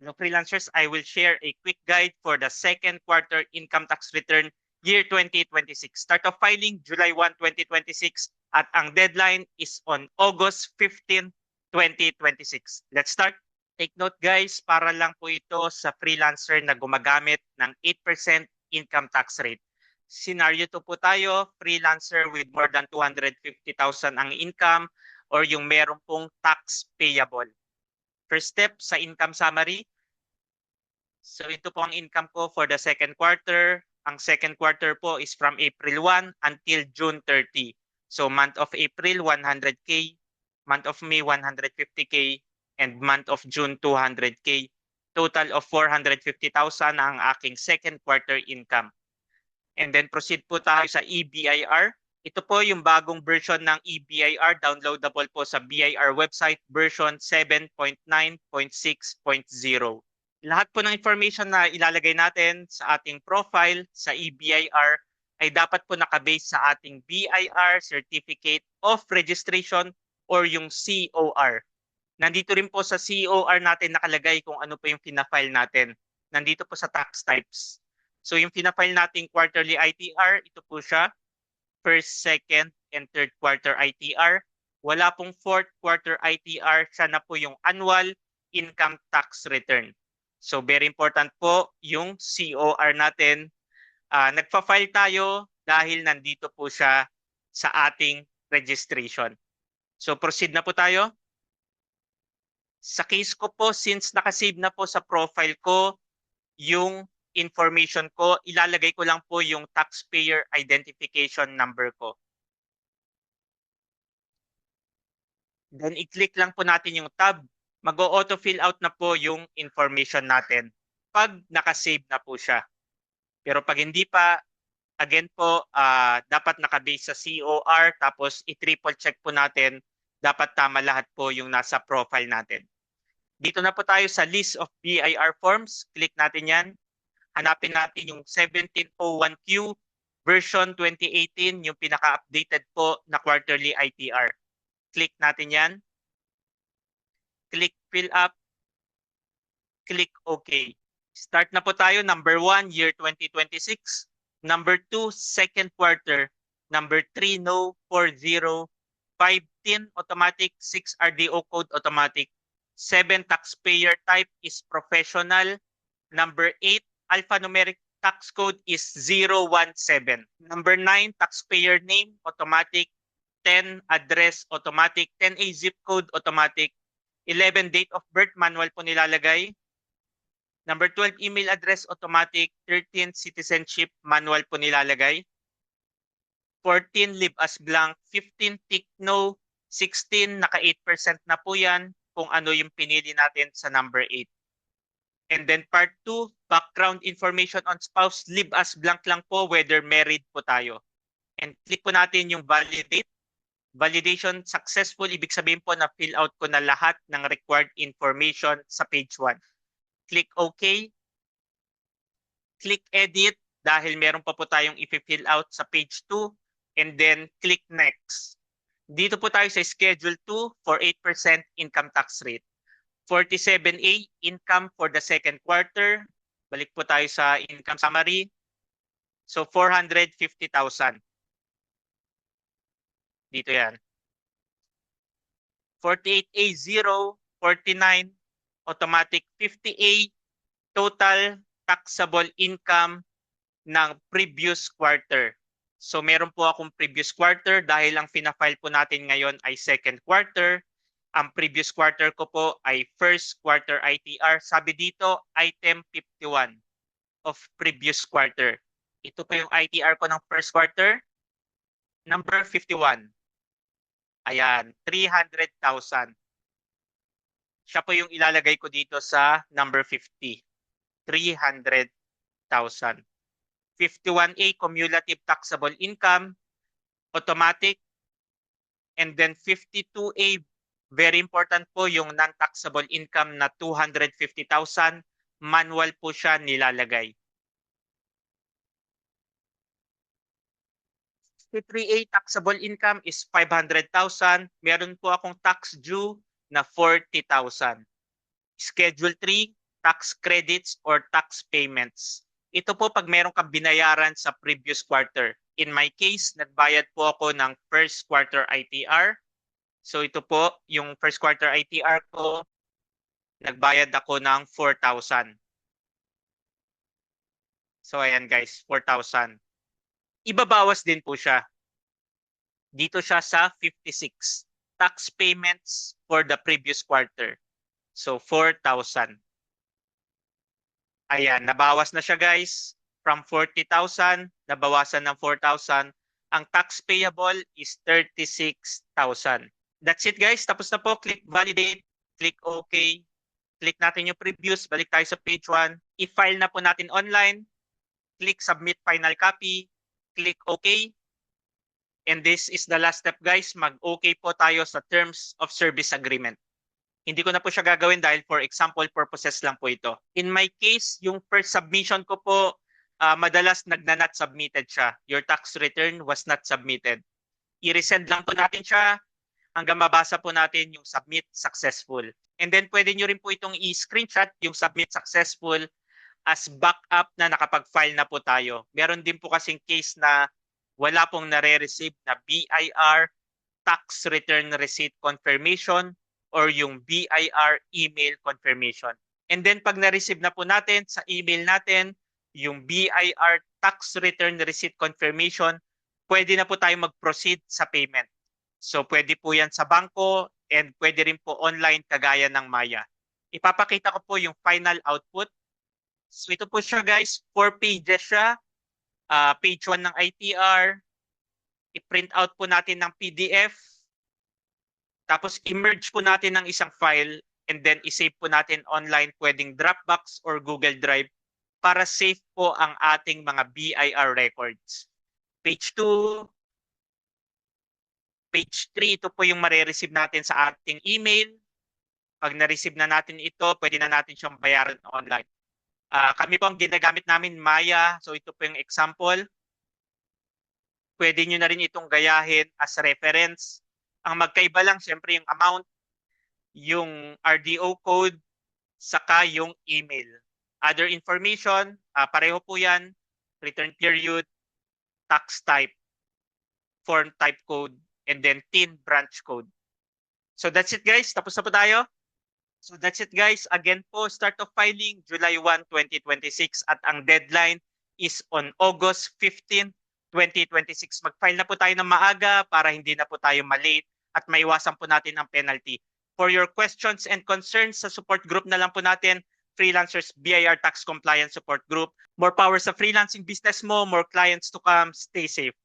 Hello, freelancers. I will share a quick guide for the second quarter income tax return year 2026. Start of filing July 1, 2026 at ang deadline is on August 15, 2026. Let's start. Take note guys, para lang po ito sa freelancer na gumagamit ng 8% income tax rate. Scenario 2 po tayo, freelancer with more than 250,000 ang income or yung meron pong tax payable. First step sa income summary. So ito po ang income ko for the second quarter. Ang second quarter po is from April 1 until June 30. So month of April, 100K. Month of May, 150K. And month of June, 200K. Total of 450,000 ang aking second quarter income. And then proceed po tayo sa EBIR. Ito po yung bagong version ng EBIR, downloadable po sa BIR website, version 7.9.6.0. Lahat po ng information na ilalagay natin sa ating profile sa EBIR ay dapat po nakabase sa ating BIR Certificate of Registration or yung COR. Nandito rin po sa COR natin nakalagay kung ano po yung pinafile natin. Nandito po sa tax types. So yung pinafile nating quarterly ITR, ito po siya. First, second, and third quarter ITR. Wala pong fourth quarter ITR. Siya na po yung annual income tax return. So very important po yung COR natin. Nagpa-file tayo dahil nandito po siya sa ating registration. So proceed na po tayo. Sa case ko po, since nakasave na po sa profile ko yung information ko, ilalagay ko lang po yung taxpayer identification number ko. Then i-click lang po natin yung tab. Mag-auto fill out na po yung information natin pag nakasave na po siya. Pero pag hindi pa, again po, dapat nakabase sa COR tapos i-triple check po natin, dapat tama lahat po yung nasa profile natin. Dito na po tayo sa list of BIR forms. Click natin yan. Hanapin natin yung 1701Q version 2018, yung pinaka-updated po na quarterly ITR. Click natin yan. Click fill up. Click OK. Start na po tayo. Number 1, year 2026. Number 2, second quarter. Number 3, no. 4-0. 5-10, automatic. 6 RDO code, automatic. 7, taxpayer type is professional. Number 8, alphanumeric tax code is 017. Number 9, taxpayer name, automatic. 10, address, automatic. 10A zip code, automatic. 11, date of birth, manual po nilalagay. Number 12, email address, automatic. 13, citizenship, manual po nilalagay. 14, leave as blank. 15, tick no. 16, naka 8% na po yan kung ano yung pinili natin sa number 8. And then part 2, background information on spouse, leave as blank lang po whether married po tayo. And click po natin yung validate. Validation successful, ibig sabihin po na fill out ko na lahat ng required information sa page 1. Click OK. Click edit dahil meron pa po tayong i-fill out sa page 2. And then click next. Dito po tayo sa schedule 2 for 8% income tax rate. 47A, income for the second quarter. Balik po tayo sa income summary. So 450,000. Dito yan. 48A, 0. 49, automatic. 50A, total taxable income ng previous quarter. So meron po akong previous quarter dahil ang fina-file po natin ngayon ay second quarter. Ang previous quarter ko po ay first quarter ITR. Sabi dito, item 51 of previous quarter. Ito po yung ITR ko ng first quarter. Number 51. Ayan, 300,000. Siya po yung ilalagay ko dito sa number 50. 300,000. 51A, cumulative taxable income, automatic. And then 52A, very important po yung non-taxable income na 250,000. Manual po siya nilalagay. 53A, taxable income is 500,000. Meron po akong tax due na 40,000. Schedule 3, tax credits or tax payments. Ito po pag meron kang binayaran sa previous quarter. In my case, nagbayad po ako ng first quarter ITR. So ito po, yung first quarter ITR ko, nagbayad ako ng 4,000. So ayan guys, 4,000. Ibabawas din po siya. Dito siya sa 56. Tax payments for the previous quarter. So 4,000. Ayan, nabawas na siya guys. From 40,000, nabawasan ng 4,000. Ang tax payable is 36,000. That's it guys. Tapos na po. Click validate. Click OK. Click natin yung previews. Balik tayo sa page 1. I-file na po natin online. Click submit final copy. Click OK. And this is the last step guys. Mag-OK po tayo sa terms of service agreement. Hindi ko na po siya gagawin dahil for example purposes lang po ito. In my case, yung first submission ko po, madalas not submitted siya. Your tax return was not submitted. I-resend lang po natin siya hanggang mabasa po natin yung submit successful. And then pwede nyo rin po itong i-screenshot yung submit successful as backup na nakapag-file na po tayo. Meron din po kasing case na wala pong nare-receive na BIR tax return receipt confirmation or yung BIR email confirmation. And then pag na-receive na po natin sa email natin, yung BIR tax return receipt confirmation, pwede na po tayo mag-proceed sa payment. So pwede po yan sa bangko and pwede rin po online kagaya ng Maya. Ipapakita ko po yung final output. So ito po siya guys, 4 pages siya. Page 1 ng ITR. I-print out po natin ng PDF. Tapos i-merge po natin ng isang file and then i-save po natin online, pwedeng Dropbox or Google Drive para safe po ang ating mga BIR records. Page 2, page 3, ito po yung mare-receive natin sa ating email. Pag na-receive na natin ito, pwede na natin siyang bayaran online. Kami po ang ginagamit namin, Maya. So ito po yung example. Pwede nyo na rin itong gayahin as reference. Ang magkaiba lang, siyempre yung amount, yung RDO code, saka yung email. Other information, pareho po yan. Return period, tax type, form type code, and then TIN branch code. So that's it guys. Tapos na po tayo. So that's it guys. Again po, start of filing July 1, 2026 at ang deadline is on August 15, 2026. Mag-file na po tayo ng maaga para hindi na po tayo malate at maiwasan po natin ang penalty. For your questions and concerns sa support group na lang po natin, Freelancers BIR Tax Compliance Support Group. More power sa freelancing business mo, more clients to come. Stay safe.